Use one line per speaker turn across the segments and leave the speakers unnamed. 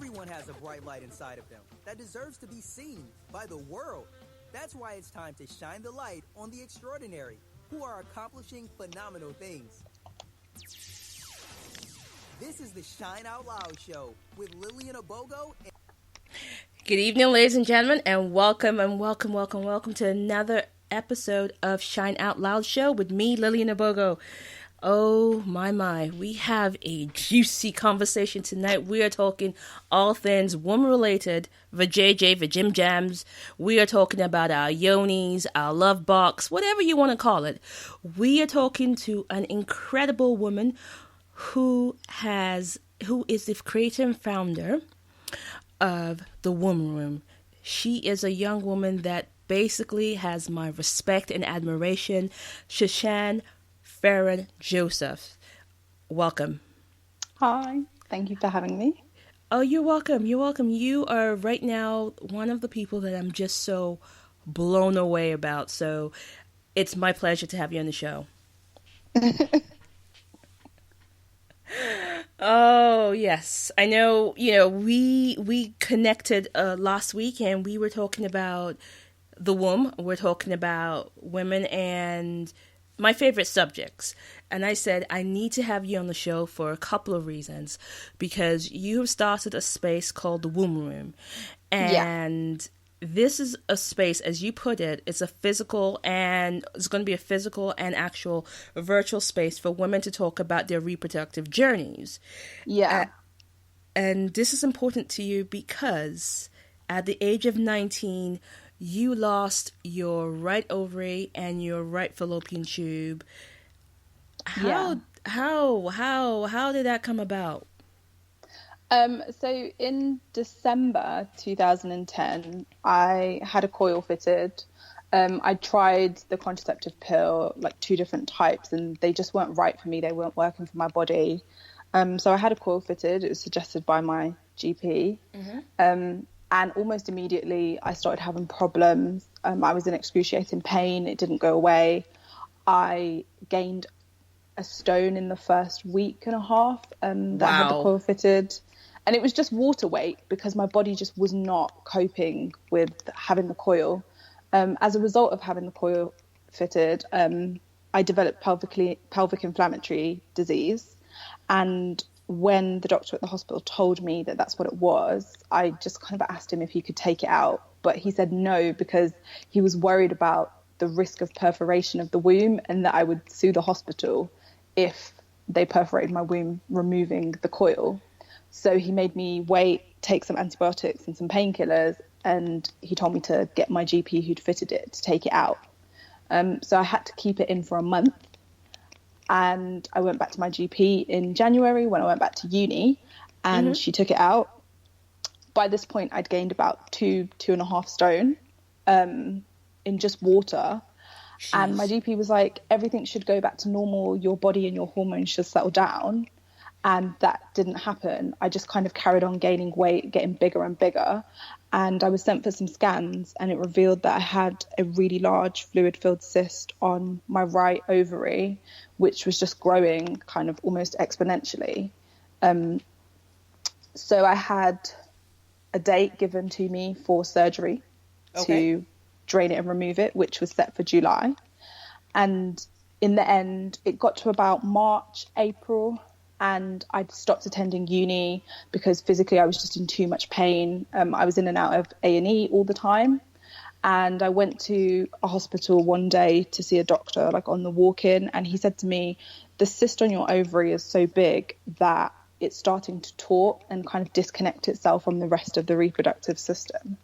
Everyone has a bright light inside of them that deserves to be seen by the world. That's why it's time to shine the light on the extraordinary who are accomplishing phenomenal things. This is the Shine Out Loud Show with Lillian Abogo.
Good evening, ladies and gentlemen, and welcome to another episode of Shine Out Loud Show with me, Lillian Abogo. Oh my, we have a juicy conversation tonight. We are talking all things woman-related, vajayjay, vajim jams. We are talking about our yonis, our love box, whatever you want to call it. We are talking to an incredible woman who is the creator and founder of the Womb Room. She is a young woman that basically has my respect and admiration. Saschan Fearon-Josephs. Welcome.
Hi, thank you for having me.
Oh, you're welcome. You are right now one of the people that I'm just so blown away about. So it's my pleasure to have you on the show. Oh, yes. I know, we connected last week and we were talking about the womb. We're talking about women and my favorite subjects. And I said, I need to have you on the show for a couple of reasons. Because you have started a space called the Womb Room. And this is a space, as you put it, it's going to be a physical and actual virtual space for women to talk about their reproductive journeys.
Yeah.
And this is important to you because at the age of 19, you lost your right ovary and your right fallopian tube. How did that come about?
So in December 2010, I had a coil fitted. I tried the contraceptive pill, like 2 different types, and they just weren't right for me. They weren't working for my body. So I had a coil fitted. It was suggested by my GP. Mm-hmm. And almost immediately I started having problems. I was in excruciating pain. It didn't go away. I gained a stone in the first week and a half that I had the coil fitted. And it was just water weight because my body just was not coping with having the coil. As a result of having the coil fitted, I developed pelvic inflammatory disease. And when the doctor at the hospital told me that that's what it was, I just kind of asked him if he could take it out. But he said no, because he was worried about the risk of perforation of the womb and that I would sue the hospital if they perforated my womb, removing the coil. So he made me take some antibiotics and some painkillers, and he told me to get my GP who'd fitted it to take it out. So I had to keep it in for a month. And I went back to my GP in January when I went back to uni, and she took it out. By this point, I'd gained about 2.5 stone in just water. Jeez. And my GP was like, everything should go back to normal. Your body and your hormones should settle down. And that didn't happen. I just kind of carried on gaining weight, getting bigger and bigger. And I was sent for some scans, and it revealed that I had a really large fluid-filled cyst on my right ovary, which was just growing kind of almost exponentially. So I had a date given to me for surgery to drain it and remove it, which was set for July. And in the end, it got to about March, April, and I'd stopped attending uni because physically I was just in too much pain. I was in and out of A&E all the time. And I went to a hospital one day to see a doctor, like on the walk-in, and he said to me, the cyst on your ovary is so big that it's starting to taut and kind of disconnect itself from the rest of the reproductive system.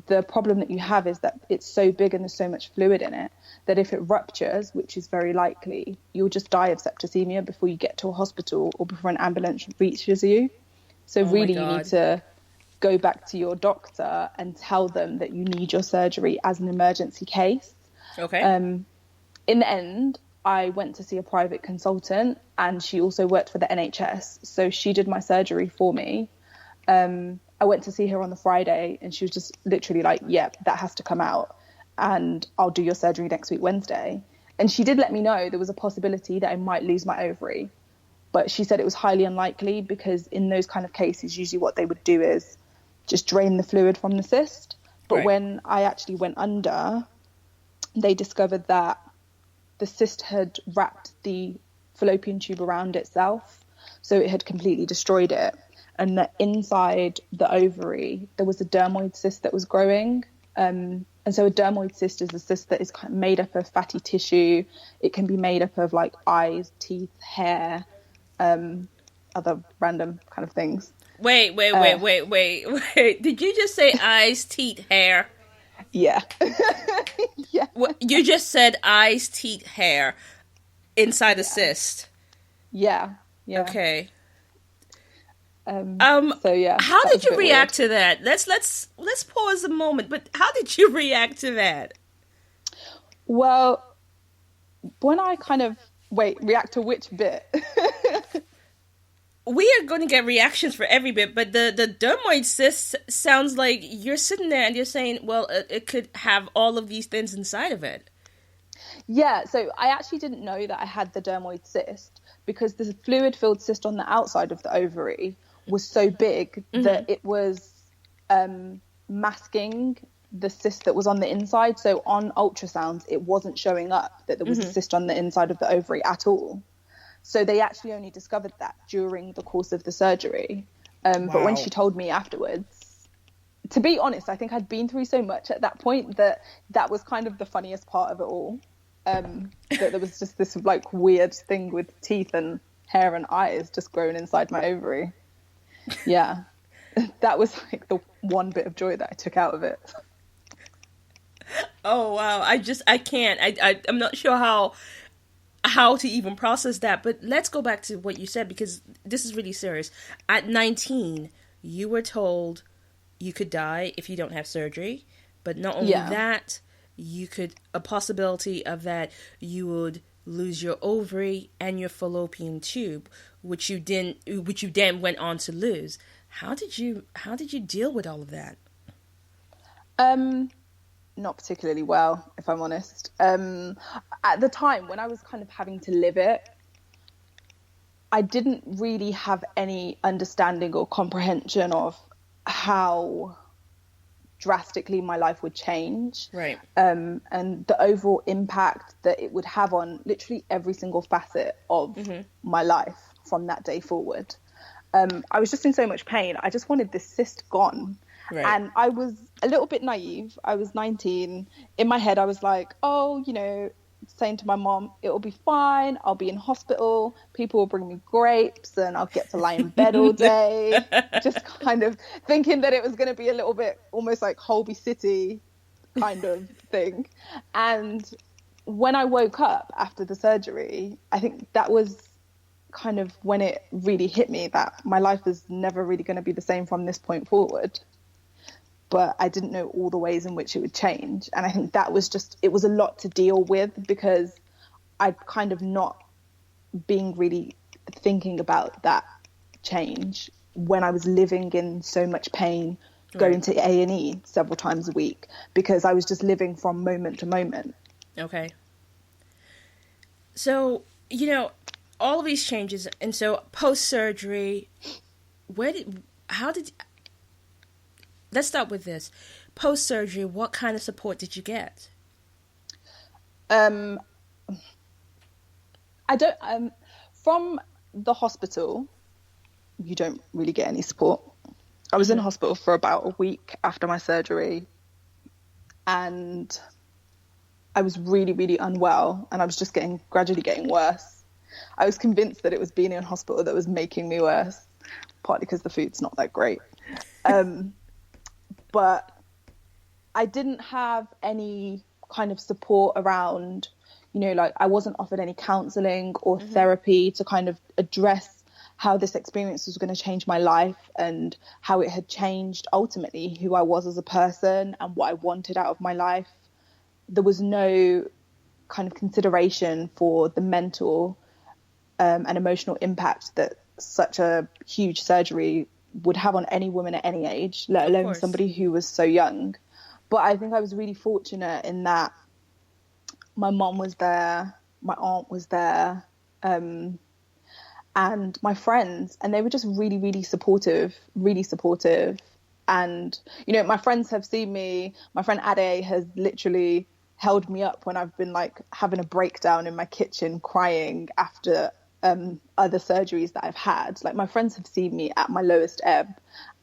The problem that you have is that it's so big and there's so much fluid in it that if it ruptures, which is very likely, you'll just die of septicemia before you get to a hospital or before an ambulance reaches you. So really you need to go back to your doctor and tell them that you need your surgery as an emergency case.
Okay.
In the end, I went to see a private consultant, and she also worked for the NHS. So she did my surgery for me. I went to see her on the Friday, and she was just literally like, yep, that has to come out, and I'll do your surgery next week, Wednesday. And she did let me know there was a possibility that I might lose my ovary. But she said it was highly unlikely because in those kind of cases, usually what they would do is just drain the fluid from the cyst. But when I actually went under, they discovered that the cyst had wrapped the fallopian tube around itself. So it had completely destroyed it. And that inside the ovary, there was a dermoid cyst that was growing. And so a dermoid cyst is a cyst that is kind of made up of fatty tissue. It can be made up of like eyes, teeth, hair, other random kind of things.
Wait. Did you just say eyes, teeth, hair?
Yeah. Yeah.
You just said eyes, teeth, hair inside the cyst.
Yeah. Yeah.
Okay.
So yeah.
How did you react to that? Let's pause a moment. But how did you react to that?
Well, when I kind of react to which bit?
We are going to get reactions for every bit, but the dermoid cyst sounds like you're sitting there and you're saying, well, it could have all of these things inside of it.
Yeah, so I actually didn't know that I had the dermoid cyst because the fluid-filled cyst on the outside of the ovary was so big that it was masking the cyst that was on the inside. So on ultrasounds, it wasn't showing up that there was a cyst on the inside of the ovary at all. So they actually only discovered that during the course of the surgery. But when she told me afterwards, to be honest, I think I'd been through so much at that point that was kind of the funniest part of it all. That there was just this like weird thing with teeth and hair and eyes just growing inside my ovary. Yeah. That was like the one bit of joy that I took out of it.
Oh, wow. I can't. I'm not sure how to even process that, but let's go back to what you said because this is really serious. At 19, you were told you could die if you don't have surgery, but not only that, a possibility of that you would lose your ovary and your fallopian tube, which you then went on to lose. How did you deal with all of that?
Not particularly well, if I'm honest. At the time when I was kind of having to live it, I didn't really have any understanding or comprehension of how drastically my life would change. Right. And the overall impact that it would have on literally every single facet of my life from that day forward. I was just in so much pain. I just wanted this cyst gone. Right. And I was a little bit naive. I was 19. In my head, I was like, oh, saying to my mom, it'll be fine. I'll be in hospital. People will bring me grapes and I'll get to lie in bed all day. Just kind of thinking that it was going to be a little bit almost like Holby City kind of thing. And when I woke up after the surgery, I think that was kind of when it really hit me that my life is never really going to be the same from this point forward. But I didn't know all the ways in which it would change. And I think that was it was a lot to deal with because I'd kind of not been really thinking about that change when I was living in so much pain, going to A&E several times a week because I was just living from moment to moment. Okay.
So, all of these changes, and so post-surgery, let's start with this. Post-surgery, what kind of support did you get?
From the hospital, you don't really get any support. I was in hospital for about a week after my surgery and I was really, really unwell and I was just gradually getting worse. I was convinced that it was being in hospital that was making me worse, partly because the food's not that great. But I didn't have any kind of support around, I wasn't offered any counselling or therapy to kind of address how this experience was going to change my life and how it had changed ultimately who I was as a person and what I wanted out of my life. There was no kind of consideration for the mental and emotional impact that such a huge surgery would have on any woman at any age, let alone somebody who was so young. But I think I was really fortunate in that my mom was there, my aunt was there, and and my friends, and they were just really, really supportive, really supportive. And, you know, my friends have seen me. My friend Ade has literally held me up when I've been like having a breakdown in my kitchen crying after other surgeries that I've had. Like, my friends have seen me at my lowest ebb,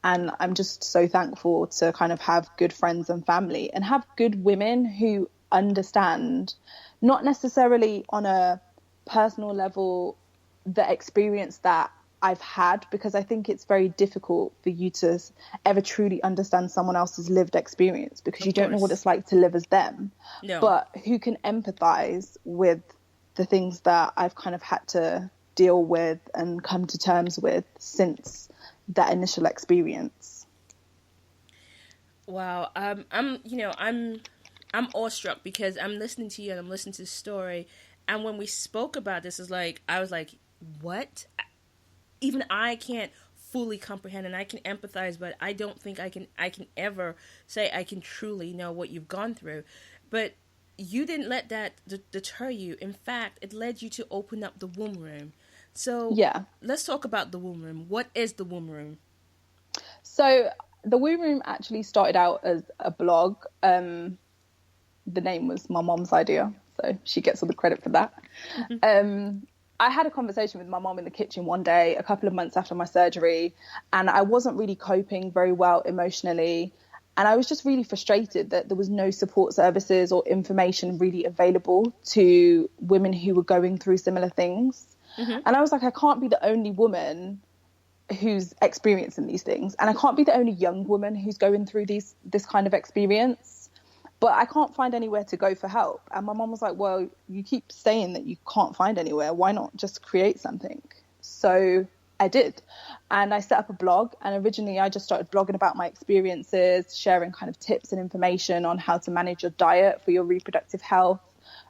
and I'm just so thankful to kind of have good friends and family and have good women who understand, not necessarily on a personal level, the experience that I've had, because I think it's very difficult for you to ever truly understand someone else's lived experience, because you don't know what it's like to live as them.
No.
But who can empathize with the things that I've kind of had to deal with and come to terms with since that initial experience.
Wow. I'm awestruck because I'm listening to you and I'm listening to the story. And when we spoke about this, I was like, what? Even I can't fully comprehend, and I can empathize, but I don't think I can ever say I can truly know what you've gone through. But you didn't let that deter you. In fact, it led you to open up the womb room. So
yeah,
let's talk about the womb room. What is the womb room?
So the womb room actually started out as a blog. The name was my mom's idea, so she gets all the credit for that. I had a conversation with my mom in the kitchen one day, a couple of months after my surgery, and I wasn't really coping very well emotionally. And I was just really frustrated that there was no support services or information really available to women who were going through similar things. And I was like, I can't be the only woman who's experiencing these things. And I can't be the only young woman who's going through this kind of experience. But I can't find anywhere to go for help. And my mom was like, well, you keep saying that you can't find anywhere. Why not just create something? So I did. And I set up a blog. And originally I just started blogging about my experiences, sharing kind of tips and information on how to manage your diet for your reproductive health,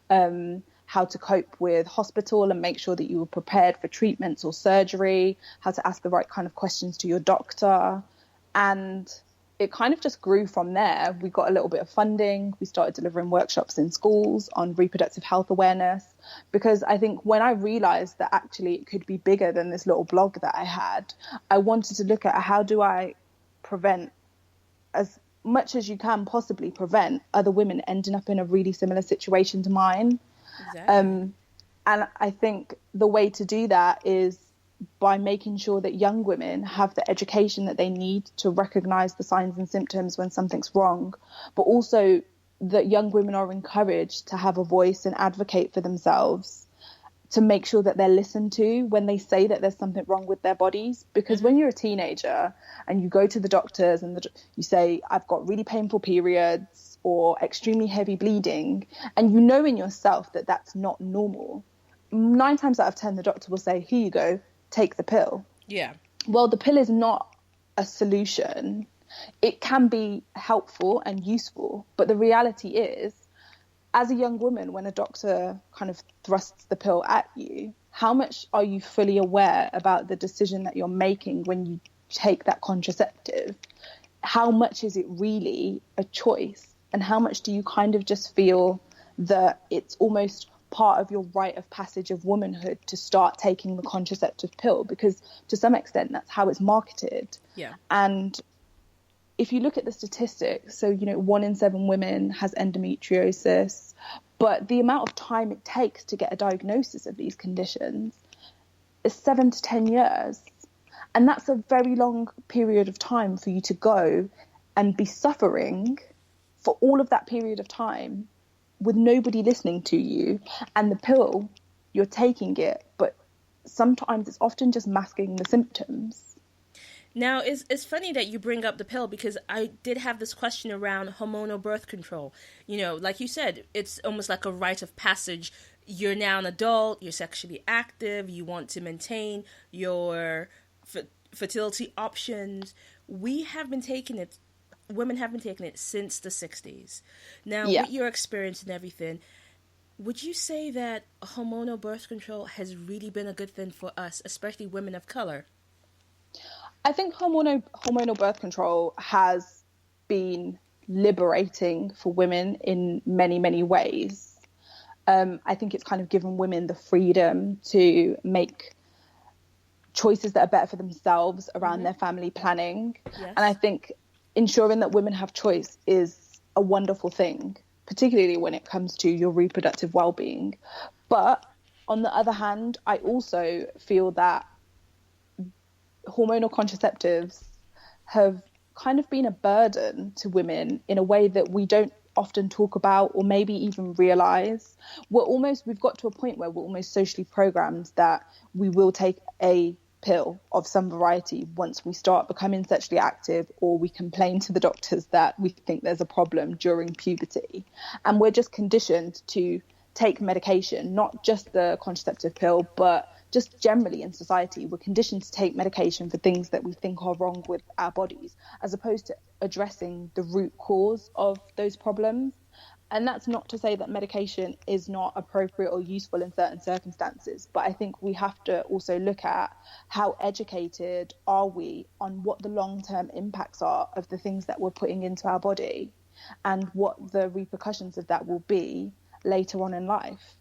how to cope with hospital and make sure that you were prepared for treatments or surgery, how to ask the right kind of questions to your doctor. And it kind of just grew from there. We got a little bit of funding. We started delivering workshops in schools on reproductive health awareness, because I think when I realized that actually it could be bigger than this little blog that I had, I wanted to look at how do I prevent, as much as you can possibly prevent, other women ending up in a really similar situation to mine.
Exactly.
And I think the way to do that is by making sure that young women have the education that they need to recognize the signs and symptoms when something's wrong, but also that young women are encouraged to have a voice and advocate for themselves, to make sure that they're listened to when they say that there's something wrong with their bodies. Because when you're a teenager and you go to the doctors and you say, I've got really painful periods or extremely heavy bleeding, and you know in yourself that that's not normal, 9 times out of 10 the doctor will say, here you go, take the pill.
Yeah.
Well, the pill is not a solution. It can be helpful and useful, but the reality is, as a young woman, when a doctor kind of thrusts the pill at you, how much are you fully aware about the decision that you're making when you take that contraceptive? How much is it really a choice? And how much do you kind of just feel that it's almost part of your rite of passage of womanhood to start taking the contraceptive pill? Because to some extent that's how it's marketed.
Yeah.
And if you look at the statistics, so 1 in 7 women has endometriosis, but the amount of time it takes to get a diagnosis of these conditions is 7 to 10 years, and that's a very long period of time for you to go and be suffering for all of that period of time with nobody listening to you, and the pill, you're taking it, but sometimes it's often just masking the symptoms.
Now, it's funny that you bring up the pill, because I did have this question around hormonal birth control. Like you said, it's almost like a rite of passage. You're now an adult, you're sexually active, you want to maintain your fertility options. Women have been taking it since the 60s. Now, with your experience and everything, would you say that hormonal birth control has really been a good thing for us, especially women of color?
I think hormonal birth control has been liberating for women in many, many ways. I think it's kind of given women the freedom to make choices that are better for themselves around their family planning.
Yes.
And I think ensuring that women have choice is a wonderful thing, particularly when it comes to your reproductive well-being. But on the other hand, I also feel that hormonal contraceptives have kind of been a burden to women in a way that we don't often talk about or maybe even realize. We've got to a point where we're almost socially programmed that we will take a pill of some variety once we start becoming sexually active, or we complain to the doctors that we think there's a problem during puberty. And we're just conditioned to take medication, not just the contraceptive pill, but just generally in society. We're conditioned to take medication for things that we think are wrong with our bodies, as opposed to addressing the root cause of those problems. And that's not to say that medication is not appropriate or useful in certain circumstances, but I think we have to also look at how educated are we on what the long-term impacts are of the things that we're putting into our body and what the repercussions of that will be later on in life.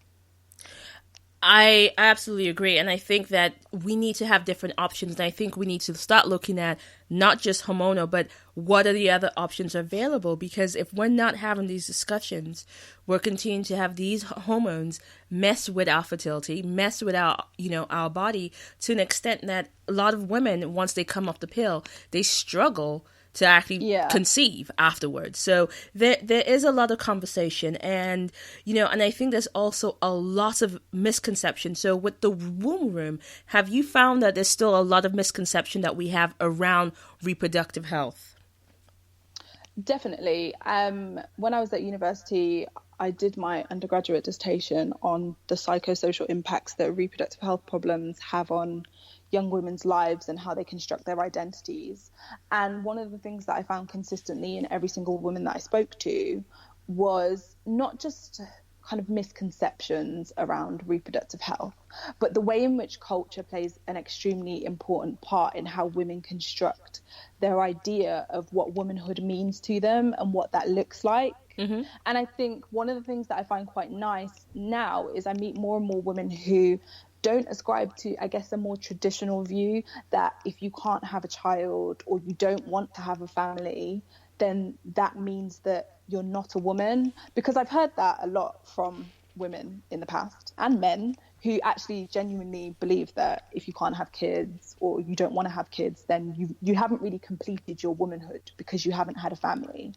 I absolutely agree. And I think that we need to have different options. And I think we need to start looking at not just hormonal, but what are the other options available? Because if we're not having these discussions, we're continuing to have these hormones mess with our fertility, mess with our body to an extent that a lot of women, once they come off the pill, they struggle to actually conceive afterwards. So there is a lot of conversation, and and I think there's also a lot of misconception. So with the womb room, have you found that there's still a lot of misconception that we have around reproductive health?
Definitely. When I was at university, I did my undergraduate dissertation on the psychosocial impacts that reproductive health problems have on young women's lives and how they construct their identities. And one of the things that I found consistently in every single woman that I spoke to was not just kind of misconceptions around reproductive health, but the way in which culture plays an extremely important part in how women construct their idea of what womanhood means to them and what that looks like. Mm-hmm. And I think one of the things that I find quite nice now is I meet more and more women who don't ascribe to, I guess, a more traditional view that if you can't have a child or you don't want to have a family, then that means that you're not a woman. Because I've heard that a lot from women in the past, and men, who actually genuinely believe that if you can't have kids or you don't want to have kids, then you haven't really completed your womanhood because you haven't had a family.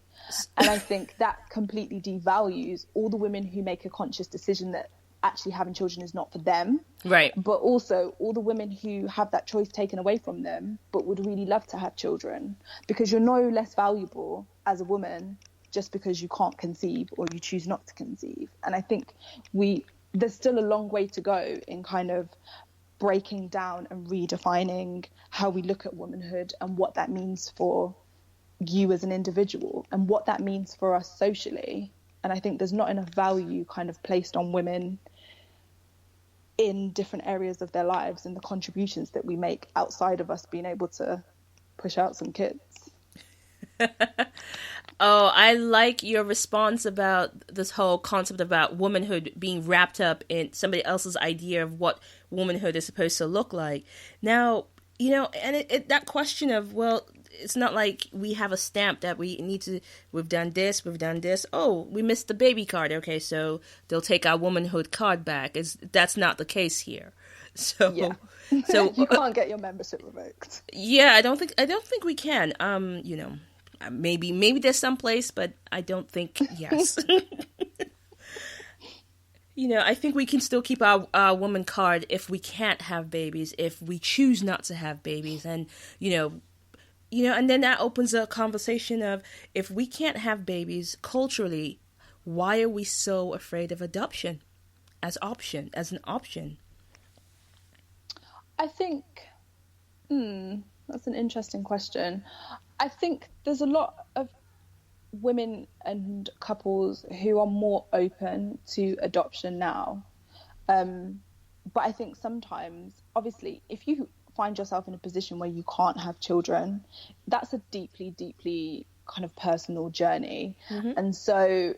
And I think that completely devalues all the women who make a conscious decision that actually having children is not for them,
right?
But also all the women who have that choice taken away from them but would really love to have children, because you're no less valuable as a woman just because you can't conceive or you choose not to conceive. And I think there's still a long way to go in kind of breaking down and redefining how we look at womanhood and what that means for you as an individual and what that means for us socially. And I think there's not enough value kind of placed on women in different areas of their lives and the contributions that we make outside of us being able to push out some kids.
Oh, I like your response about this whole concept about womanhood being wrapped up in somebody else's idea of what womanhood is supposed to look like. Now, and that question of, well, it's not like we have a stamp that we've done this. Oh, we missed the baby card. Okay, so they'll take our womanhood card back. That's not the case here. So,
yeah. So you can't get your membership revoked.
Yeah, I don't think we can. Maybe there's some place, but I don't think, yes. I think we can still keep our woman card if we can't have babies, if we choose not to have babies. And, and then that opens a conversation of, if we can't have babies culturally, why are we so afraid of adoption as an option?
I think, that's an interesting question. I think there's a lot of women and couples who are more open to adoption now. But I think sometimes, obviously, if you find yourself in a position where you can't have children, that's a deeply, deeply kind of personal journey. Mm-hmm. And so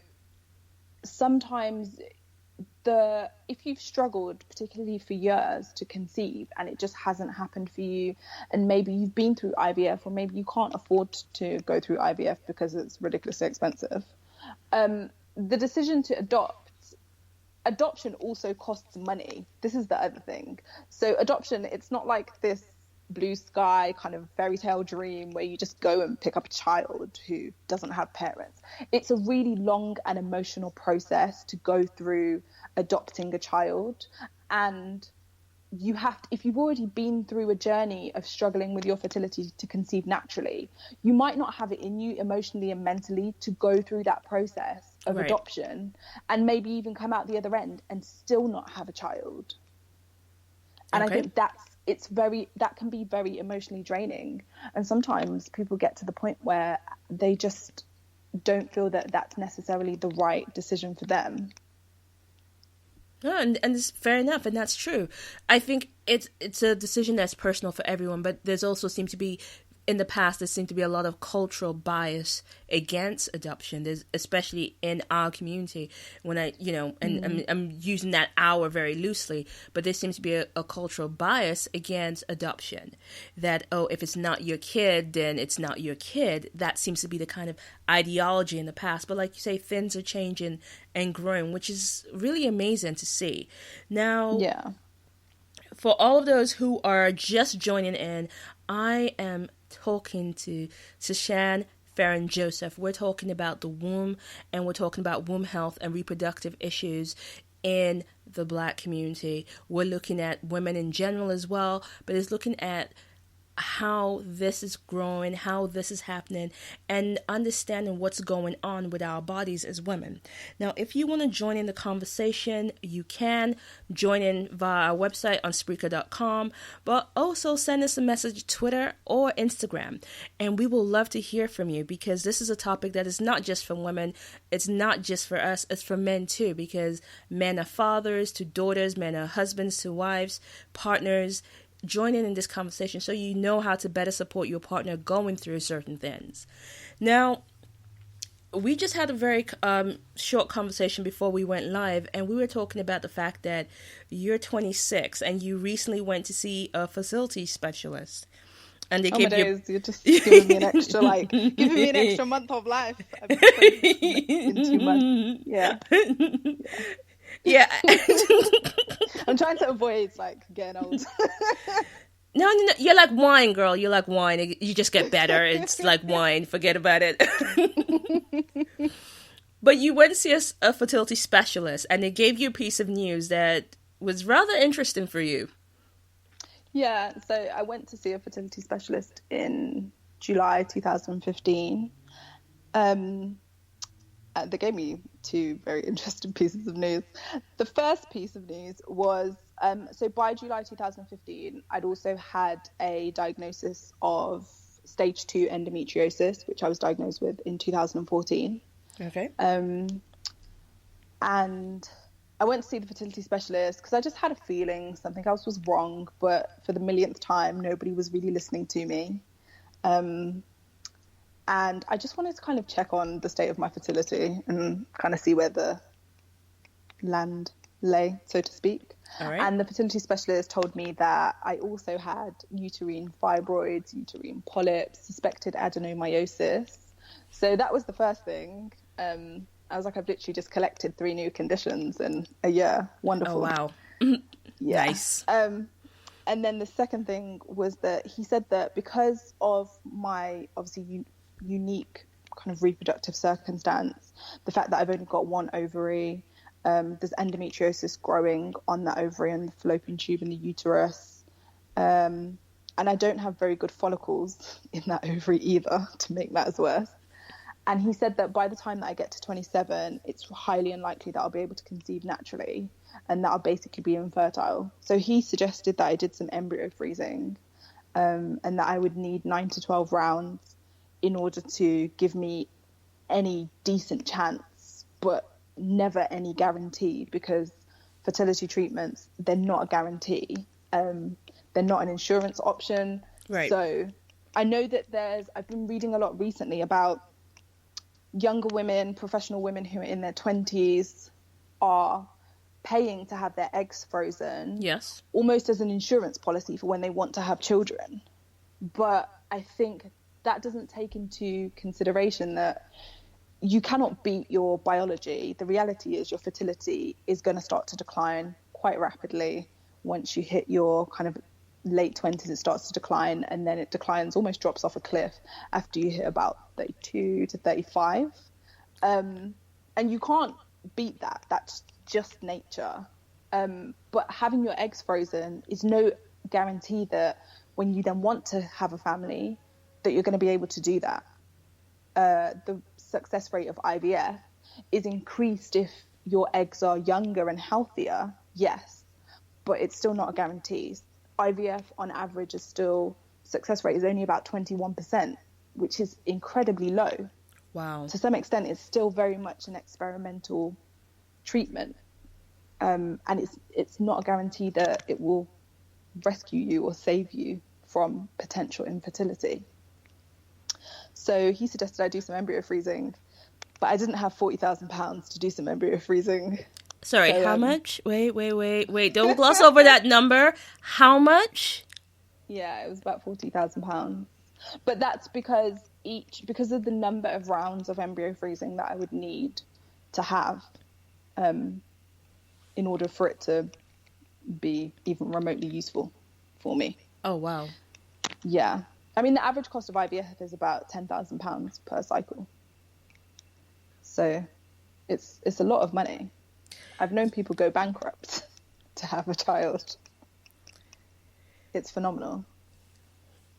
sometimes if you've struggled particularly for years to conceive and it just hasn't happened for you, and maybe you've been through IVF, or maybe you can't afford to go through IVF because it's ridiculously expensive, the decision to adoption also costs money. This is the other thing. So adoption, it's not like this blue sky kind of fairy tale dream where you just go and pick up a child who doesn't have parents. It's a really long and emotional process to go through adopting a child, and you have to, if you've already been through a journey of struggling with your fertility to conceive naturally, you might not have it in you emotionally and mentally to go through that process of
right.
adoption, and maybe even come out the other end and still not have a child. And
okay.
I think that can be very emotionally draining. And sometimes people get to the point where they just don't feel that that's necessarily the right decision for them.
No, and it's fair enough, and that's true. I think it's a decision that's personal for everyone, but there's also seemed to be, in the past, there seemed to be a lot of cultural bias against adoption. There's, especially in our community, when I'm using that "our" very loosely, but there seems to be a cultural bias against adoption. That, if it's not your kid, then it's not your kid. That seems to be the kind of ideology in the past. But like you say, things are changing and growing, which is really amazing to see. Now,
yeah.
For all of those who are just joining in, I am talking to Saschan Fearon-Josephs. We're talking about the womb, and we're talking about womb health and reproductive issues in the Black community. We're looking at women in general as well, but it's looking at how this is growing, how this is happening, and understanding what's going on with our bodies as women. Now, if you want to join in the conversation, you can join in via our website on Spreaker.com, but also send us a message Twitter or Instagram, and we will love to hear from you, because this is a topic that is not just for women, it's not just for us, it's for men too, because men are fathers to daughters, men are husbands to wives, partners. Join in this conversation so you know how to better support your partner going through certain things. Now, we just had a very short conversation before we went live, and we were talking about the fact that you're 26 and you recently went to see a fertility specialist. And they gave you...
You're just giving me an extra, giving me an extra month of life. I've been in 2 months. Yeah.
Yeah.
I'm trying to avoid getting old.
No, you're like wine, girl. You're like wine. You just get better. It's like wine. Forget about it. But you went to see a fertility specialist, and they gave you a piece of news that was rather interesting for you.
Yeah, so I went to see a fertility specialist in July 2015. They gave me 2 very interesting pieces of news. The first piece of news was, so by July 2015, I'd also had a diagnosis of stage 2 endometriosis, which I was diagnosed with in 2014.
Okay.
And I went to see the fertility specialist because I just had a feeling something else was wrong, but for the millionth time, nobody was really listening to me. And I just wanted to kind of check on the state of my fertility and kind of see where the land lay, so to speak.
All right.
And the fertility specialist told me that I also had uterine fibroids, uterine polyps, suspected adenomyosis. So that was the first thing. I was like, I've literally just collected 3 new conditions in a year. Wonderful.
Oh, wow.
Yeah.
Nice.
And then the second thing was that he said that because of my obviously unique kind of reproductive circumstance, the fact that I've only got 1 ovary, there's endometriosis growing on that ovary and the fallopian tube in the uterus, and I don't have very good follicles in that ovary either, to make matters worse. And he said that by the time that I get to 27, it's highly unlikely that I'll be able to conceive naturally, and that I'll basically be infertile. So he suggested that I did some embryo freezing, and that I would need 9 to 12 rounds in order to give me any decent chance, but never any guarantee, because fertility treatments, they're not a guarantee. They're not an insurance option.
Right.
So I know that I've been reading a lot recently about younger women, professional women who are in their 20s are paying to have their eggs frozen,
Yes,
almost as an insurance policy for when they want to have children. But I think that doesn't take into consideration that you cannot beat your biology. The reality is your fertility is going to start to decline quite rapidly. Once you hit your kind of late 20s, it starts to decline, and then it declines, almost drops off a cliff after you hit about 32 to 35. And you can't beat that. That's just nature. But having your eggs frozen is no guarantee that when you then want to have a family, that you're going to be able to do that. The success rate of IVF is increased if your eggs are younger and healthier, yes, but it's still not a guarantee. IVF on average is still, success rate is only about 21%, which is incredibly low.
wow.
To some extent, it's still very much an experimental treatment. And it's not a guarantee that it will rescue you or save you from potential infertility. So he suggested I do some embryo freezing, but I didn't have £40,000 to do some embryo freezing.
Sorry,
So,
how much? Wait. Don't gloss over that number. How much?
Yeah, it was about £40,000. But that's because of the number of rounds of embryo freezing that I would need to have in order for it to be even remotely useful for me.
Oh, wow.
Yeah. I mean, the average cost of IVF is about £10,000 per cycle. So it's a lot of money. I've known people go bankrupt to have a child. It's phenomenal.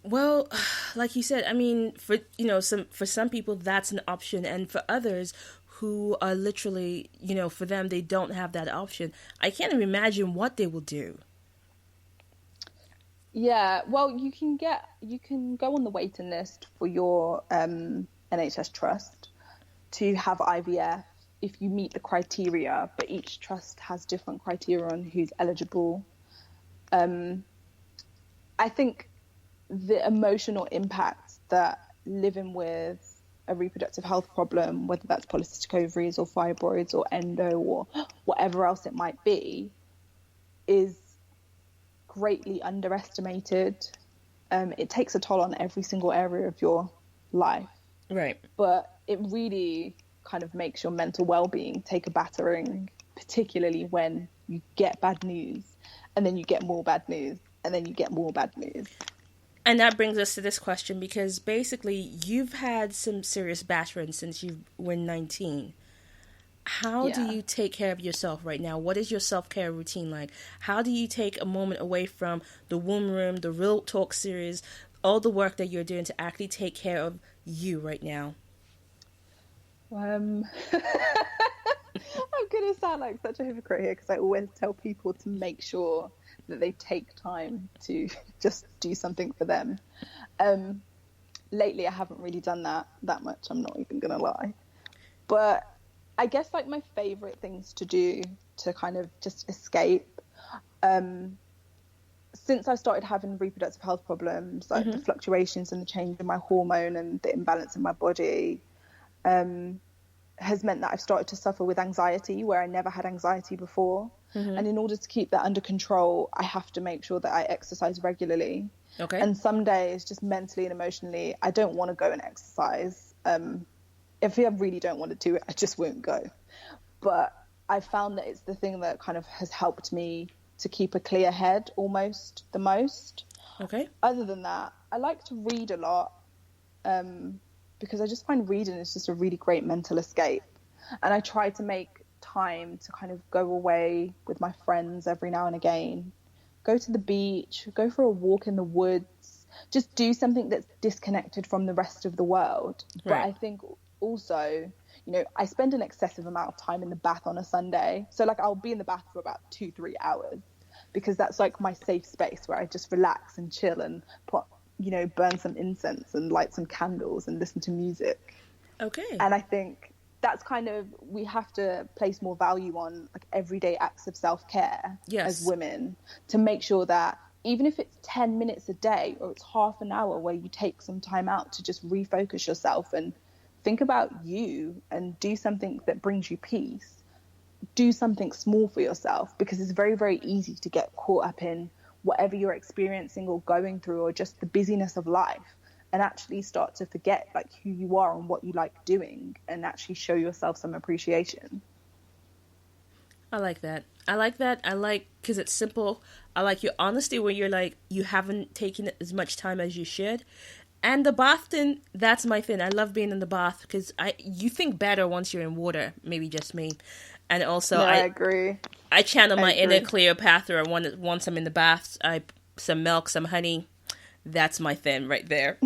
Well, like you said, I mean, for some people that's an option, and for others who are literally, for them they don't have that option, I can't even imagine what they will do.
Yeah, well, you can go on the waiting list for your NHS trust to have IVF if you meet the criteria, but each trust has different criteria on who's eligible. I think the emotional impact that living with a reproductive health problem, whether that's polycystic ovaries or fibroids or endo or whatever else it might be, is greatly underestimated. It takes a toll on every single area of your life.
Right.
But it really kind of makes your mental well-being take a battering, particularly when you get bad news and then you get more bad news and then you get more bad news.
And that brings us to this question, because basically you've had some serious battering since you were 19. How do you take care of yourself right now? What is your self-care routine like? How do you take a moment away from the womb room, the Real Talk series, all the work that you're doing to actually take care of you right now?
I'm going to sound like such a hypocrite here, because I always tell people to make sure that they take time to just do something for them. Lately, I haven't really done that much. I'm not even going to lie. But I guess like my favorite things to do to kind of just escape, since I started having reproductive health problems, like the fluctuations and the change in my hormone and the imbalance in my body, has meant that I've started to suffer with anxiety where I never had anxiety before. And in order to keep that under control, I have to make sure that I exercise regularly.
Okay.
And some days, just mentally and emotionally, I don't want to go and exercise. If I really don't want to do it, I just won't go. But I found that it's the thing that kind of has helped me to keep a clear head almost the most.
Okay.
Other than that, I like to read a lot, because I just find reading is just a really great mental escape. And I try to make time to kind of go away with my friends every now and again, go to the beach, go for a walk in the woods, just do something that's disconnected from the rest of the world. Right. But I think also, I spend an excessive amount of time in the bath on a Sunday. So like I'll be in the bath for about 2-3 hours, because that's like my safe space where I just relax and chill and put, burn some incense and light some candles and listen to music.
Okay.
And I think that's kind of, we have to place more value on like everyday acts of self-care as women, to make sure that even if it's 10 minutes a day or it's half an hour where you take some time out to just refocus yourself and think about you and do something that brings you peace, do something small for yourself, because it's very, very easy to get caught up in whatever you're experiencing or going through, or just the busyness of life, and actually start to forget like who you are and what you like doing, and actually show yourself some appreciation.
I like that. I like because it's simple. I like your honesty when you're like, you haven't taken as much time as you should. And the bath thing, that's my thing. I love being in the bath because you think better once you're in water. Maybe just me. And also,
I agree.
I channel my inner Cleopatra once I'm in the baths. Some milk, some honey. That's my thing right there.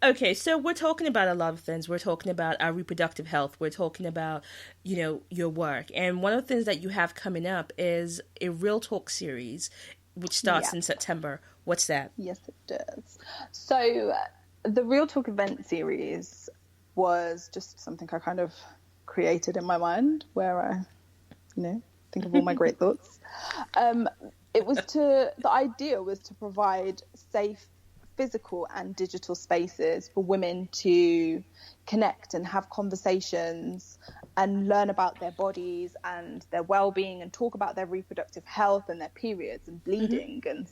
Okay, so we're talking about a lot of things. We're talking about our reproductive health. We're talking about, your work. And one of the things that you have coming up is a Real Talk series, which starts in September. What's that?
Yes, it does. So the Real Talk event series was just something I kind of created in my mind, where I, think of all my great thoughts. The idea was to provide safe physical and digital spaces for women to connect and have conversations and learn about their bodies and their well-being, and talk about their reproductive health and their periods and bleeding and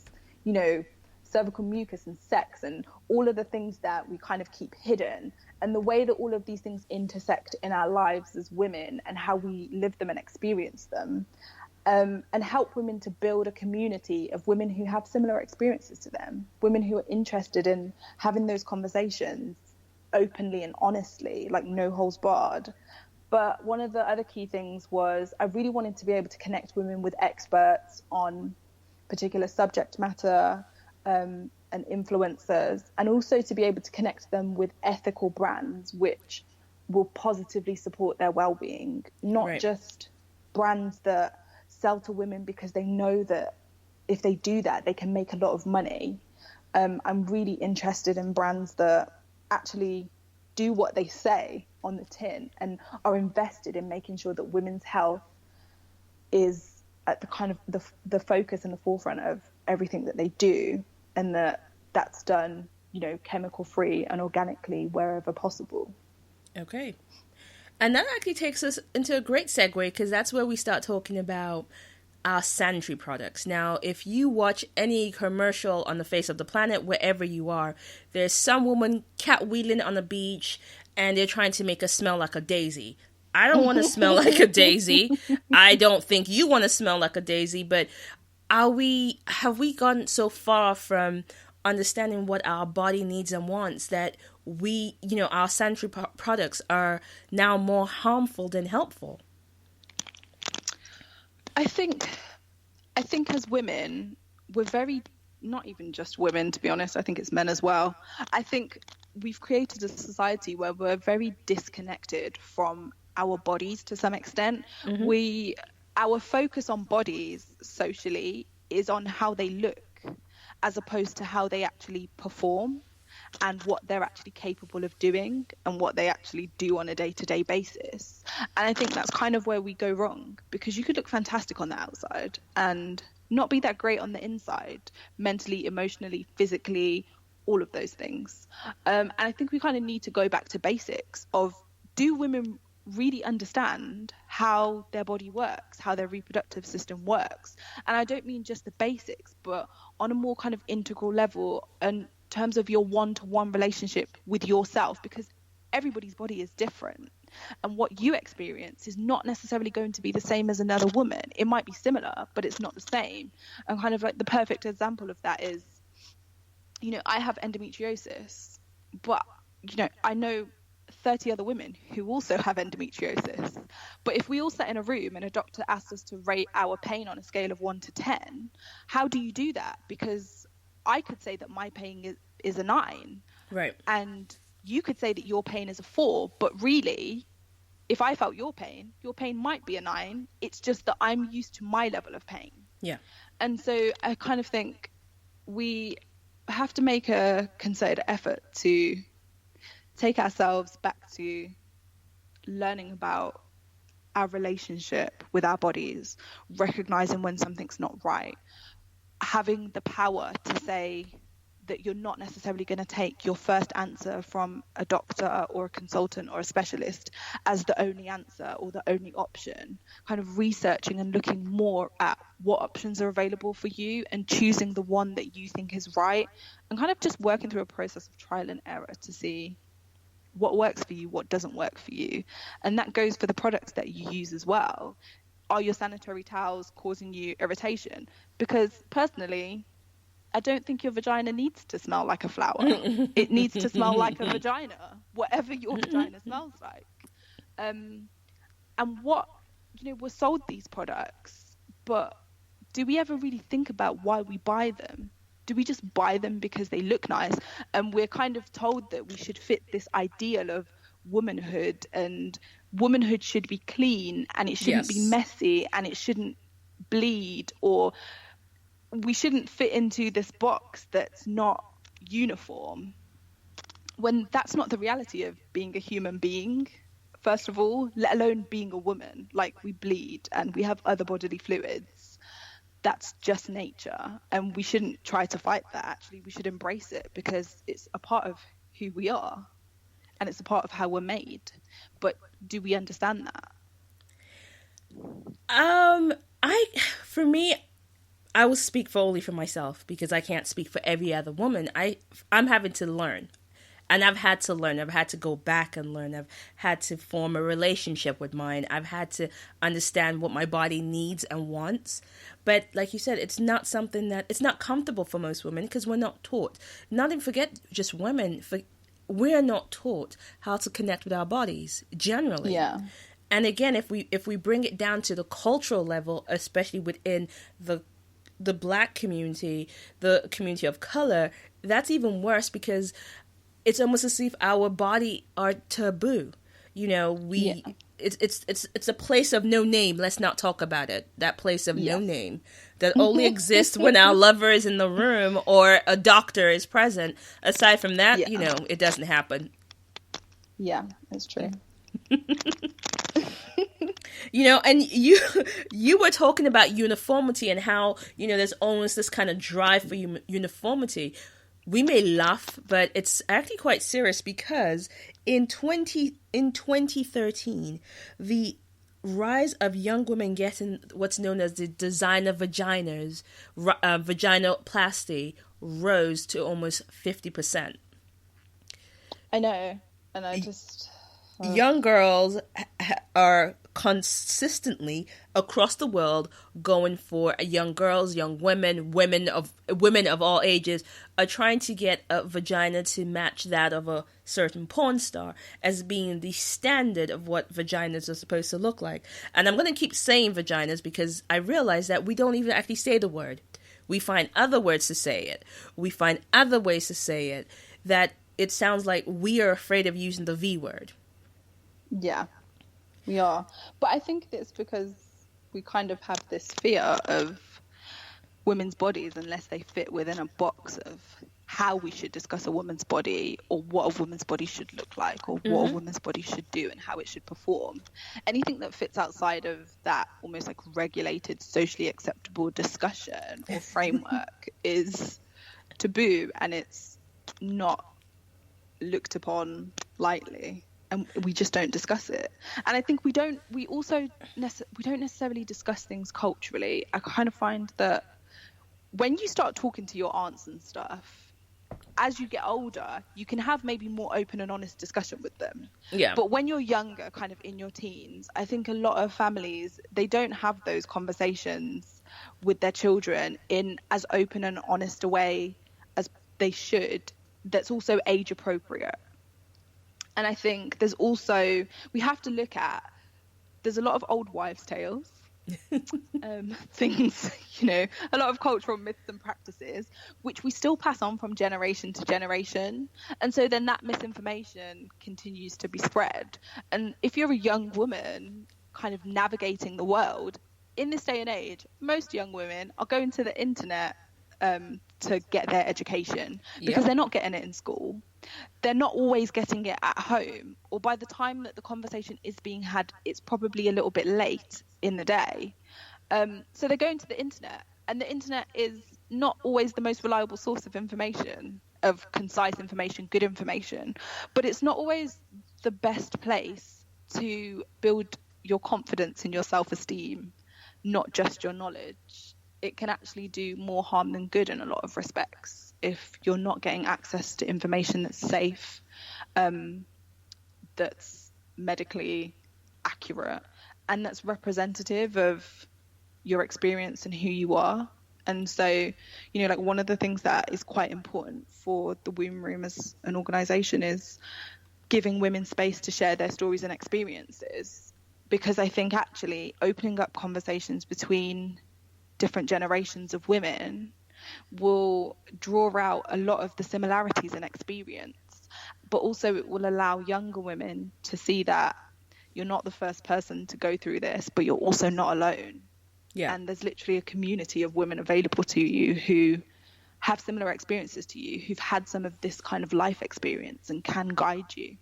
cervical mucus and sex and all of the things that we kind of keep hidden, and the way that all of these things intersect in our lives as women and how we live them and experience them. And help women to build a community of women who have similar experiences to them, women who are interested in having those conversations openly and honestly, like no holds barred. But one of the other key things was I really wanted to be able to connect women with experts on particular subject matter and influencers, and also to be able to connect them with ethical brands which will positively support their well-being, not just brands that sell to women because they know that if they do that, they can make a lot of money. I'm really interested in brands that actually do what they say on the tin and are invested in making sure that women's health is at the kind of the focus and the forefront of everything that they do, and that's done, chemical free and organically wherever possible.
Okay. And that actually takes us into a great segue, because that's where we start talking about our sanitary products. Now, if you watch any commercial on the face of the planet, wherever you are, there's some woman catwheeling on the beach and they're trying to make us smell like a daisy. I don't want to smell like a daisy. I don't think you want to smell like a daisy, but have we gone so far from understanding what our body needs and wants that our sanitary products are now more harmful than helpful?
I think as women, we're very, not even just women, to be honest, I think it's men as well. I think we've created a society where we're very disconnected from our bodies to some extent. Mm-hmm. Our focus on bodies socially is on how they look, as opposed to how they actually perform and what they're actually capable of doing and what they actually do on a day-to-day basis. And I think that's kind of where we go wrong, because you could look fantastic on the outside and not be that great on the inside, mentally, emotionally, physically, all of those things. And I think we kind of need to go back to basics of, do women really understand how their body works, how their reproductive system works? And I don't mean just the basics, but on a more kind of integral level, in terms of your one-to-one relationship with yourself, because everybody's body is different, and what you experience is not necessarily going to be the same as another woman. It might be similar, but it's not the same. And kind of like the perfect example of that is, I have endometriosis, but I know 30 other women who also have endometriosis. But if we all sat in a room and a doctor asked us to rate our pain on a scale of 1 to 10, how do you do that? Because I could say that my pain is a 9.
Right.
And you could say that your pain is a 4. But really, if I felt your pain might be a 9. It's just that I'm used to my level of pain.
Yeah.
And so I kind of think we have to make a concerted effort to take ourselves back to learning about our relationship with our bodies, recognizing when something's not right, having the power to say, that you're not necessarily going to take your first answer from a doctor or a consultant or a specialist as the only answer or the only option. Kind of researching and looking more at what options are available for you and choosing the one that you think is right, and kind of just working through a process of trial and error to see what works for you, what doesn't work for you. And that goes for the products that you use as well. Are your sanitary towels causing you irritation? Because personally, I don't think your vagina needs to smell like a flower. It needs to smell like a vagina, whatever your vagina smells like. And what, we're sold these products, but do we ever really think about why we buy them? Do we just buy them because they look nice? And we're kind of told that we should fit this ideal of womanhood, and womanhood should be clean, and it shouldn't be messy, and it shouldn't bleed, or we shouldn't fit into this box that's not uniform, when that's not the reality of being a human being, first of all, let alone being a woman. Like, we bleed and we have other bodily fluids. That's just nature, and we shouldn't try to fight that. Actually, we should embrace it, because it's a part of who we are and it's a part of how we're made. But do we understand that?
For me, I will speak only for myself, because I can't speak for every other woman. I'm having to learn, and I've had to learn. I've had to go back and learn. I've had to form a relationship with mine. I've had to understand what my body needs and wants. But like you said, it's not something that, it's not comfortable for most women, because we're not taught. Not even forget just women. We're not taught how to connect with our bodies generally.
Yeah.
And again, if we bring it down to the cultural level, especially within the Black community, the community of color, that's even worse, because it's almost as if our body are taboo. It's a place of no name. Let's not talk about it. That place of no name that only exists when our lover is in the room or a doctor is present. Aside from that, it doesn't happen.
Yeah, that's true.
And you were talking about uniformity and how, there's almost this kind of drive for uniformity. We may laugh, but it's actually quite serious, because in 2013, the rise of young women getting what's known as the designer vaginas, vaginoplasty, rose to almost 50%.
I know, and I just...
Young girls are consistently across the world going for young girls, young women of all ages are trying to get a vagina to match that of a certain porn star as being the standard of what vaginas are supposed to look like. And I'm going to keep saying vaginas, because I realize that we don't even actually say the word. We find other words to say it. We find other ways to say it that it sounds like we are afraid of using the V word.
Yeah, we are. But I think it's because we kind of have this fear of women's bodies unless they fit within a box of how we should discuss a woman's body, or what a woman's body should look like, or what a woman's body should do and how it should perform. Anything that fits outside of that almost like regulated, socially acceptable discussion or framework is taboo, and it's not looked upon lightly. And we just don't discuss it. And I think we don't necessarily discuss things culturally. I kind of find that when you start talking to your aunts and stuff, as you get older, you can have maybe more open and honest discussion with them.
Yeah.
But when you're younger, kind of in your teens, I think a lot of families, they don't have those conversations with their children in as open and honest a way as they should, that's also age appropriate. And I think there's also, we have to look at, there's a lot of old wives' tales, things, a lot of cultural myths and practices, which we still pass on from generation to generation. And so then that misinformation continues to be spread. And if you're a young woman kind of navigating the world, in this day and age, most young women are going to the internet to get their education, because they're not getting it in school. They're not always getting it at home, or by the time that the conversation is being had, it's probably a little bit late in the day. So they're going to the internet, and the internet is not always the most reliable source of information, of concise information, good information, but it's not always the best place to build your confidence and your self-esteem, not just your knowledge. It can actually do more harm than good in a lot of respects if you're not getting access to information that's safe, that's medically accurate, and that's representative of your experience and who you are. And so, you know, like one of the things that is quite important for the Womb Room as an organisation is giving women space to share their stories and experiences, because I think actually opening up conversations between different generations of women will draw out a lot of the similarities in experience, but also it will allow younger women to see that you're not the first person to go through this, but you're also not alone. Yeah. And there's literally a community of women available to you who have similar experiences to you, who've had some of this kind of life experience and can guide you.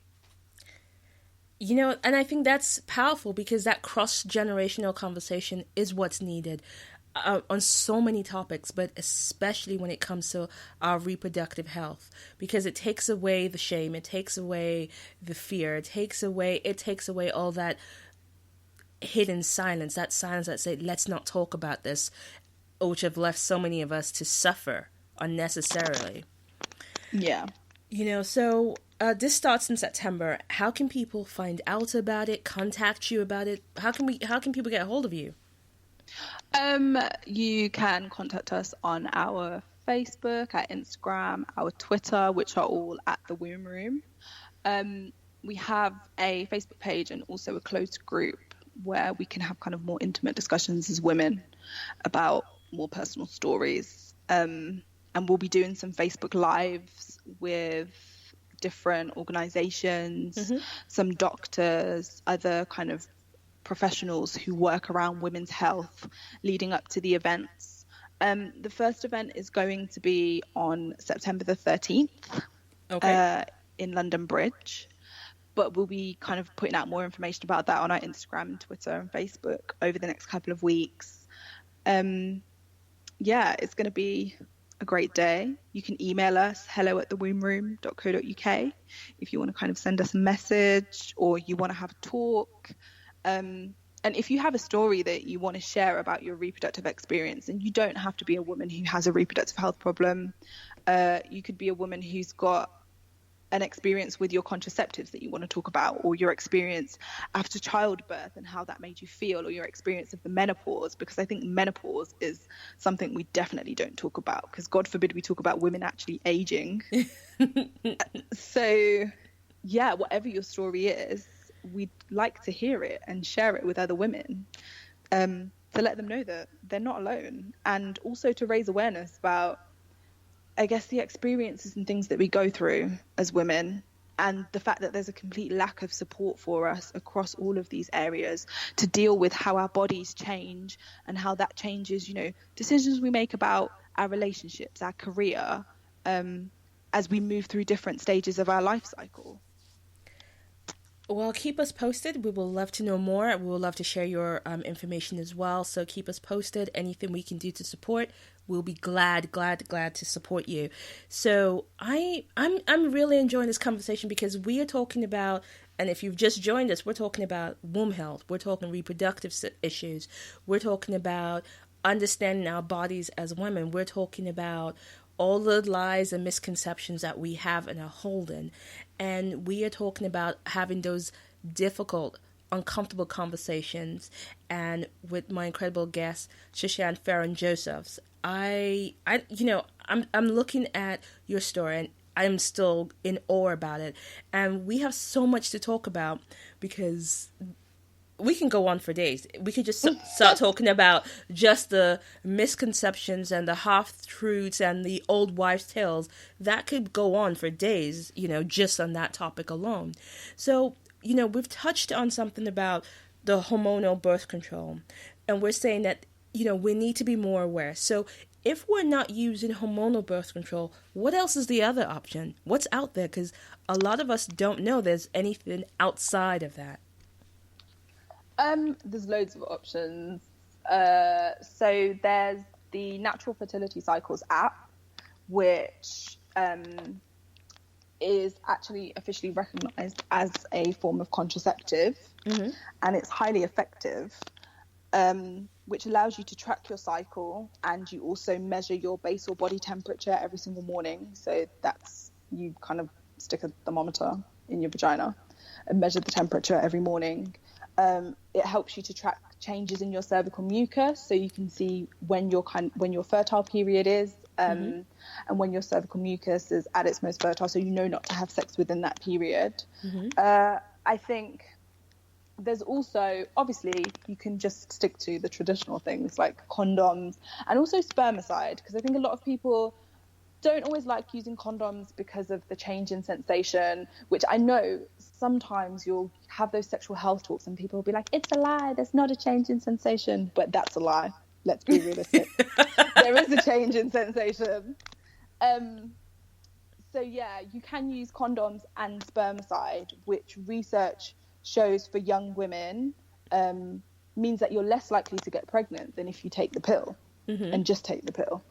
You know, and I think that's powerful because that cross-generational conversation is what's needed on so many topics, but especially when it comes to our reproductive health, because it takes away the shame, it takes away the fear, it takes away all that hidden silence, that silence that said, let's not talk about this, which have left so many of us to suffer unnecessarily.
Yeah.
You know, so this starts in September. How can people find out about it, contact you about it? How can people get a hold of you?
You can contact us on our Facebook, our Instagram, our Twitter, which are all at the Womb Room. We have a Facebook page and also a closed group where we can have kind of more intimate discussions as women about more personal stories. And we'll be doing some Facebook Lives with different organizations, some doctors, other kind of professionals who work around women's health leading up to the events. The first event is going to be on September the 13th in London Bridge. But we'll be kind of putting out more information about that on our Instagram, Twitter and Facebook over the next couple of weeks. It's going to be a great day. You can email us, hello@thewombroom.co.uk, if you want to kind of send us a message or you want to have a talk. And if you have a story that you want to share about your reproductive experience, and you don't have to be a woman who has a reproductive health problem, you could be a woman who's got an experience with your contraceptives that you want to talk about, or your experience after childbirth and how that made you feel, or your experience of the menopause, because I think menopause is something we definitely don't talk about, because God forbid we talk about women actually aging. So yeah, whatever your story is, we'd like to hear it and share it with other women, to let them know that they're not alone, and also to raise awareness about, I guess, the experiences and things that we go through as women, and the fact that there's a complete lack of support for us across all of these areas to deal with how our bodies change and how that changes, you know, decisions we make about our relationships, our career, as we move through different stages of our life cycle.
Well, keep us posted. We will love to know more. We will love to share your information as well. So keep us posted. Anything we can do to support, we'll be glad to support you. So I'm really enjoying this conversation because we are talking about, and if you've just joined us, we're talking about womb health. We're talking reproductive issues. We're talking about understanding our bodies as women. We're talking about all the lies and misconceptions that we have and are holding. And we are talking about having those difficult, uncomfortable conversations. And with my incredible guest, Saschan Fearon-Josephs, I'm looking at your story and I'm still in awe about it. And we have so much to talk about because we can go on for days. We could just start talking about just the misconceptions and the half-truths and the old wives' tales. That could go on for days, you know, just on that topic alone. So, you know, we've touched on something about the hormonal birth control. And we're saying that, you know, we need to be more aware. So if we're not using hormonal birth control, what else is the other option? What's out there? Because a lot of us don't know there's anything outside of that.
There's loads of options. So there's the Natural Fertility Cycles app, which is actually officially recognised as a form of contraceptive, and it's highly effective, which allows you to track your cycle, and you also measure your basal body temperature every single morning. So that's, you kind of stick a thermometer in your vagina and measure the temperature every morning. It helps you to track changes in your cervical mucus, so you can see when your fertile period is, and when your cervical mucus is at its most fertile, so you know not to have sex within that period. I think there's also, obviously, you can just stick to the traditional things like condoms and also spermicide, because I think a lot of people don't always like using condoms because of the change in sensation, which I know sometimes you'll have those sexual health talks and people will be like, it's a lie, there's not a change in sensation. But that's a lie. Let's be realistic. There is a change in sensation. So yeah, you can use condoms and spermicide, which research shows for young women means that you're less likely to get pregnant than if you take the pill and just take the pill.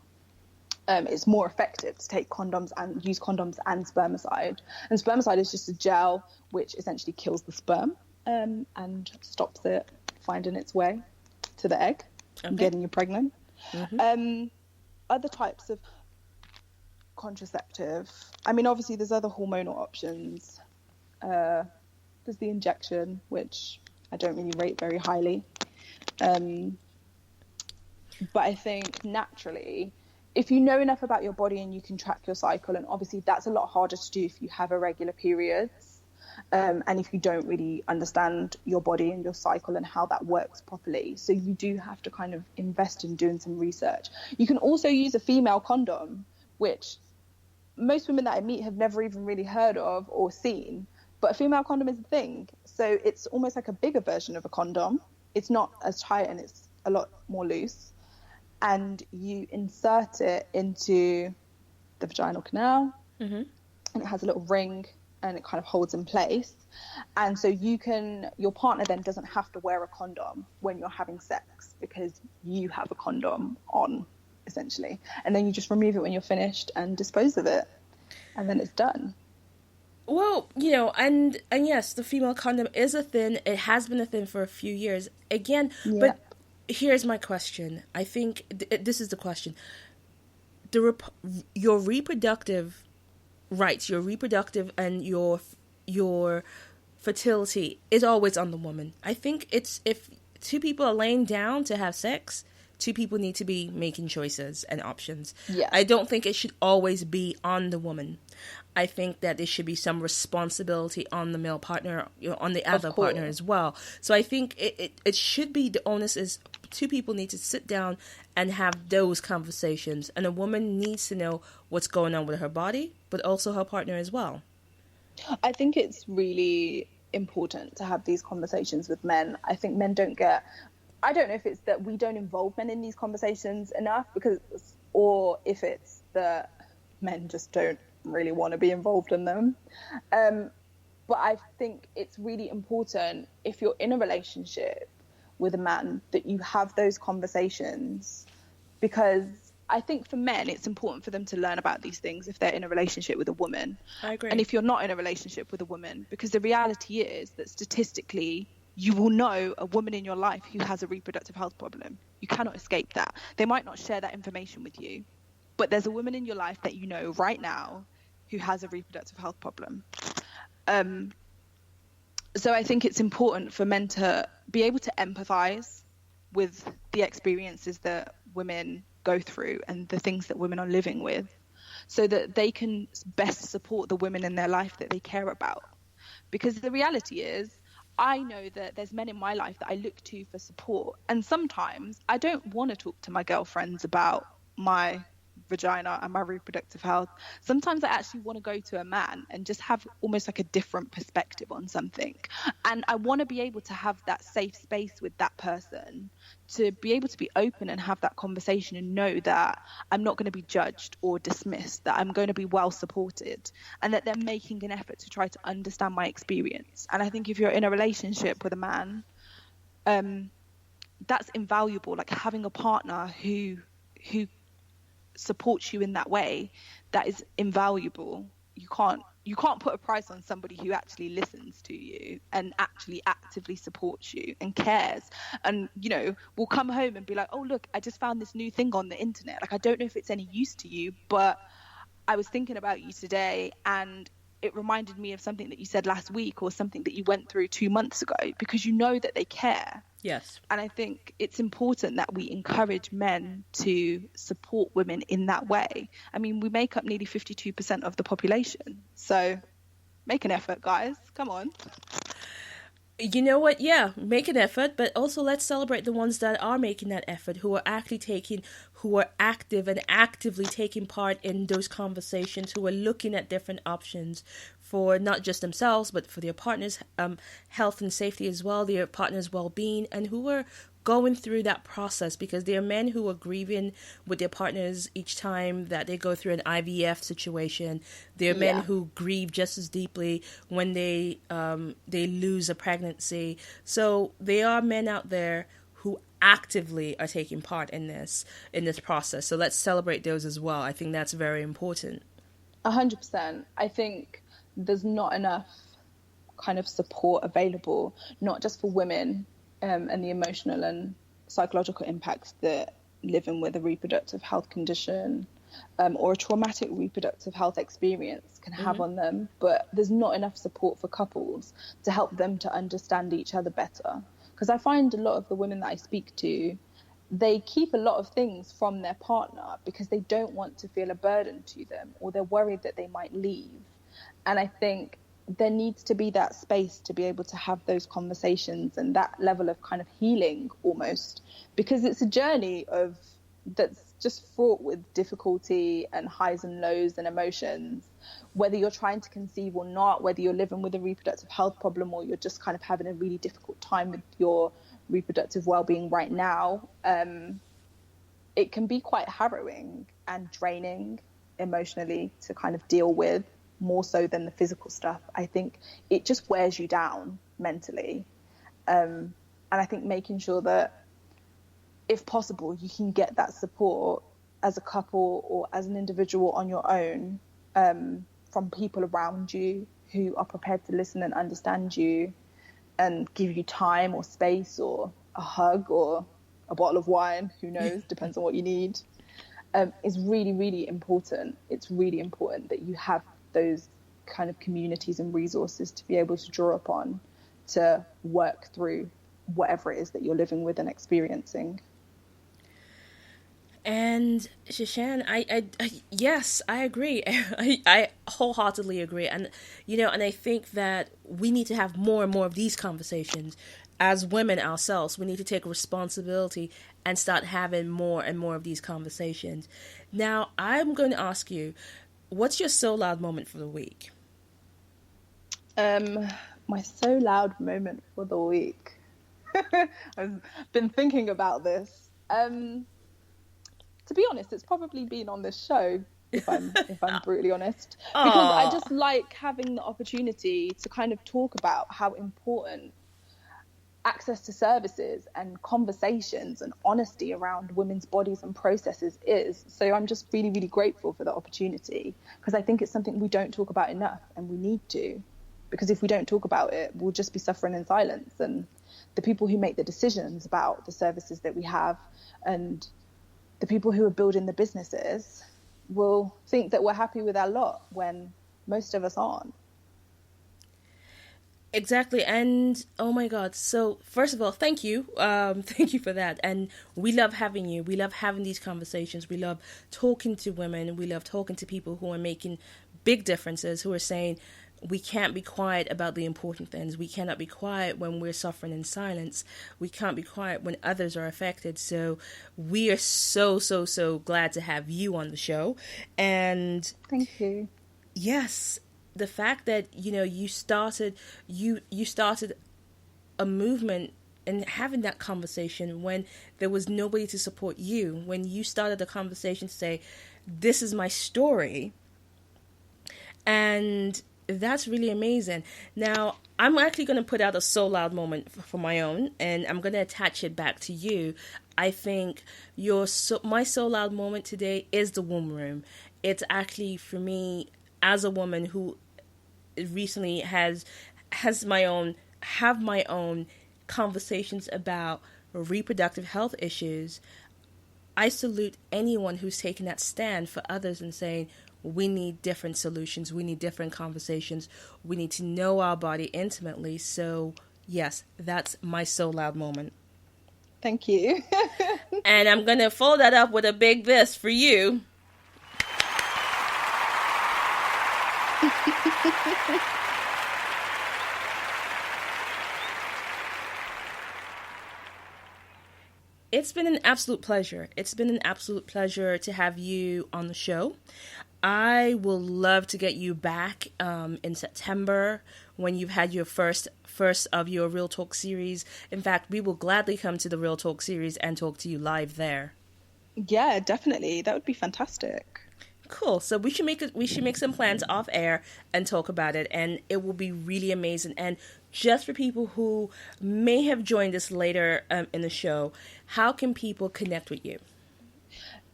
It's more effective to take condoms and use condoms and spermicide. And spermicide is just a gel which essentially kills the sperm and stops it finding its way to the egg and getting you pregnant. Other types of contraceptive, I mean, obviously there's other hormonal options. There's the injection, which I don't really rate very highly. But I think naturally, if you know enough about your body and you can track your cycle, and obviously that's a lot harder to do if you have irregular periods, and if you don't really understand your body and your cycle and how that works properly. So you do have to kind of invest in doing some research. You can also use a female condom, which most women that I meet have never even really heard of or seen, but a female condom is a thing. So it's almost like a bigger version of a condom. It's not as tight and it's a lot more loose. And you insert it into the vaginal canal, and it has a little ring and it kind of holds in place. And so your partner then doesn't have to wear a condom when you're having sex, because you have a condom on, essentially. And then you just remove it when you're finished and dispose of it, and then it's done.
Well, you know, and yes, the female condom is a thing. It has been a thing for a few years. Again, but here's my question. I think this is the question. Your reproductive rights, your reproductive and your fertility is always on the woman. I think it's, if two people are laying down to have sex, two people need to be making choices and options. Yeah. I don't think it should always be on the woman. I think that there should be some responsibility on the male partner, you know, on the other partner as well. So I think it should be, the onus is two people need to sit down and have those conversations. And a woman needs to know what's going on with her body, but also her partner as well.
I think it's really important to have these conversations with men. I think men don't get... I don't know if it's that we don't involve men in these conversations enough, or if it's that men just don't really want to be involved in them. But I think it's really important, if you're in a relationship with a man, that you have those conversations, because I think for men it's important for them to learn about these things if they're in a relationship with a woman.
I agree.
And if you're not in a relationship with a woman, because the reality is that statistically you will know a woman in your life who has a reproductive health problem. You cannot escape that. They might not share that information with you, but there's a woman in your life that you know right now who has a reproductive health problem. So I think it's important for men to be able to empathize with the experiences that women go through and the things that women are living with, so that they can best support the women in their life that they care about. Because the reality is, I know that there's men in my life that I look to for support, and sometimes I don't want to talk to my girlfriends about my vagina and my reproductive health. Sometimes I actually want to go to a man and just have almost like a different perspective on something, and I want to be able to have that safe space with that person, to be able to be open and have that conversation and know that I'm not going to be judged or dismissed, that I'm going to be well supported, and that they're making an effort to try to understand my experience. And I think if you're in a relationship with a man, that's invaluable, like having a partner who who supports you in that way, that is invaluable. You can't put a price on somebody who actually listens to you and actually actively supports you and cares, and will come home and be like, oh look, I just found this new thing on the internet, like I don't know if it's any use to you, but I was thinking about you today and it reminded me of something that you said last week or something that you went through 2 months ago, because that they care.
Yes.
And I think it's important that we encourage men to support women in that way. I mean, we make up nearly 52% of the population. So make an effort, guys. Come on.
You know what? Yeah, make an effort, but also let's celebrate the ones that are making that effort, who are active and actively taking part in those conversations, who are looking at different options for not just themselves, but for their partners' health and safety as well, their partners' well-being, and who are going through that process, because there are men who are grieving with their partners each time that they go through an IVF situation. There are men who grieve just as deeply when they lose a pregnancy. So there are men out there who actively are taking part in this process. So let's celebrate those as well. I think that's very important.
100%. I think there's not enough kind of support available, not just for women, and the emotional and psychological impacts that living with a reproductive health condition or a traumatic reproductive health experience can have on them, but there's not enough support for couples to help them to understand each other better. Because I find a lot of the women that I speak to, they keep a lot of things from their partner because they don't want to feel a burden to them, or they're worried that they might leave. And I think there needs to be that space to be able to have those conversations and that level of kind of healing almost, because it's a journey that's just fraught with difficulty and highs and lows and emotions, whether you're trying to conceive or not, whether you're living with a reproductive health problem or you're just kind of having a really difficult time with your reproductive well-being right now. It can be quite harrowing and draining emotionally to kind of deal with, more so than the physical stuff. I think it just wears you down mentally. And I think making sure that, if possible, you can get that support as a couple or as an individual on your own, from people around you who are prepared to listen and understand you and give you time or space or a hug or a bottle of wine, who knows, depends on what you need, is really, really important. It's really important that you have those kind of communities and resources to be able to draw upon to work through whatever it is that you're living with and experiencing.
And Saschan, I yes, I agree. I wholeheartedly agree. And, and I think that we need to have more and more of these conversations as women ourselves. We need to take responsibility and start having more and more of these conversations. Now, I'm going to ask you, what's your so loud moment for the week?
My so loud moment for the week. I've been thinking about this. To be honest, it's probably been on this show, if I'm brutally honest, because I just like having the opportunity to kind of talk about how important access to services and conversations and honesty around women's bodies and processes is. So I'm just really, really grateful for the opportunity, because I think it's something we don't talk about enough, and we need to, because if we don't talk about it, we'll just be suffering in silence. And the people who make the decisions about the services that we have and the people who are building the businesses will think that we're happy with our lot when most of us aren't.
Exactly. And oh my God. So first of all, thank you. Thank you for that. And we love having you. We love having these conversations. We love talking to women. We love talking to people who are making big differences, who are saying, we can't be quiet about the important things. We cannot be quiet when we're suffering in silence. We can't be quiet when others are affected. So we are so, so, so glad to have you on the show. And
thank you.
Yes, the fact that, you started a movement and having that conversation when there was nobody to support you, when you started the conversation to say, this is my story. And That's really amazing. Now, I'm actually going to put out a So Loud moment for my own, and I'm going to attach it back to you. I think my So Loud moment today is the womb room. It's actually, for me, as a woman who recently have my own conversations about reproductive health issues. I salute anyone who's taken that stand for others and saying, we need different solutions. We need different conversations. We need to know our body intimately. So, yes, that's my So Loud moment.
Thank you.
And I'm going to follow that up with a big this for you. It's been an absolute pleasure. It's been an absolute pleasure to have you on the show. I will love to get you back in September when you've had your first of your Real Talk series. In fact, we will gladly come to the Real Talk series and talk to you live there.
Yeah, definitely. That would be fantastic.
Cool. So we should make some plans off air and talk about it, and it will be really amazing. And just for people who may have joined us later in the show, how can people connect with you?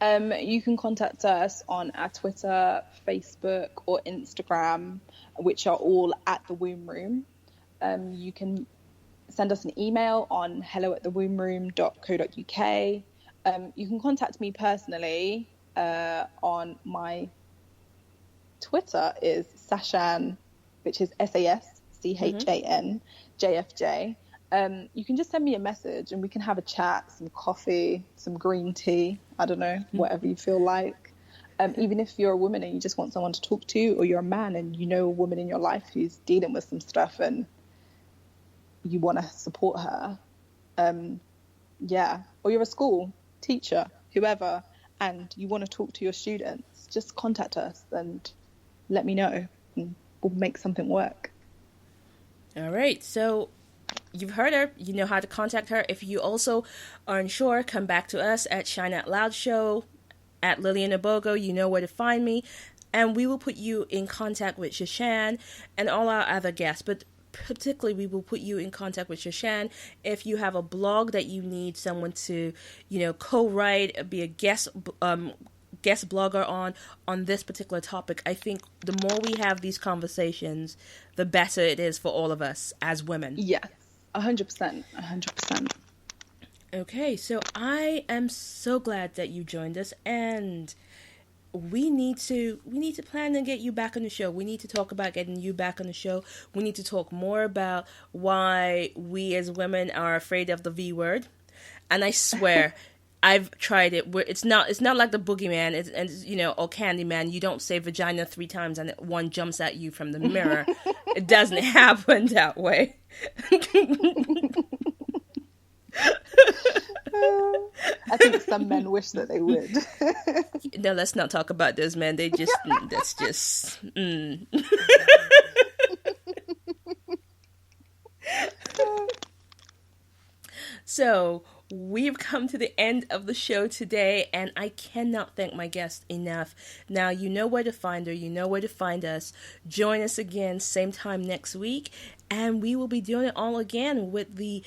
You can contact us on our Twitter, Facebook, or Instagram, which are all at The Womb Room. You can send us an email on hello@thewombroom.co.uk. You can contact me personally on my Twitter is Saschan, which is SASCHAN JFJ. You can just send me a message and we can have a chat, some coffee, some green tea, I don't know, whatever you feel like. Even if you're a woman and you just want someone to talk to, or you're a man and you know a woman in your life who's dealing with some stuff and you want to support her, or you're a school teacher, whoever, and you want to talk to your students, just contact us and let me know and we'll make something work.
All right, so you've heard her. You know how to contact her. If you also are unsure, come back to us at Shine Out Loud Show, at Lillian Abogo. You know where to find me. And we will put you in contact with Saschan and all our other guests. But particularly, we will put you in contact with Saschan if you have a blog that you need someone to, co-write, be a guest blogger on this particular topic. I think the more we have these conversations, the better it is for all of us as women.
Yes, 100%.
Okay, so I am so glad that you joined us, and we need to plan to get you back on the show. We need to talk about getting you back on the show. We need to talk more about why we as women are afraid of the V word. And I swear, I've tried it. Where it's not like the boogeyman, or Candyman. You don't say vagina 3 times and one jumps at you from the mirror. It doesn't happen that way.
I think some men wish that they would.
No, let's not talk about those men. That's just. So, we've come to the end of the show today, and I cannot thank my guest enough. Now, you know where to find her. You know where to find us. Join us again, same time next week, and we will be doing it all again with the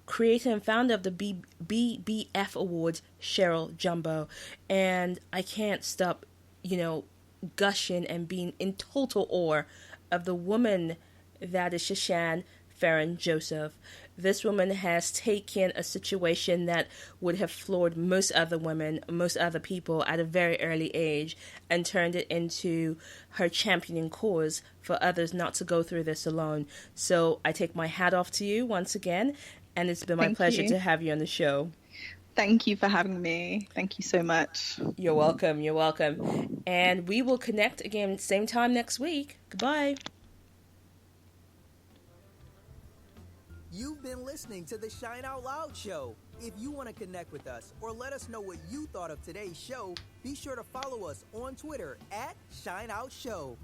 creator and founder of the BBF Awards, Cheryl Jumbo. And I can't stop, gushing and being in total awe of the woman that is Saschan Fearon-Josephs. This woman has taken a situation that would have floored most other women, most other people at a very early age, and turned it into her championing cause for others not to go through this alone. So I take my hat off to you once again, and it's been my pleasure to have you on the show.
Thank you for having me. Thank you so much.
You're welcome. You're welcome. And we will connect again same time next week. Goodbye.
You've been listening to the Shine Out Loud Show. If you want to connect with us or let us know what you thought of today's show, be sure to follow us on Twitter at Shine Out Show.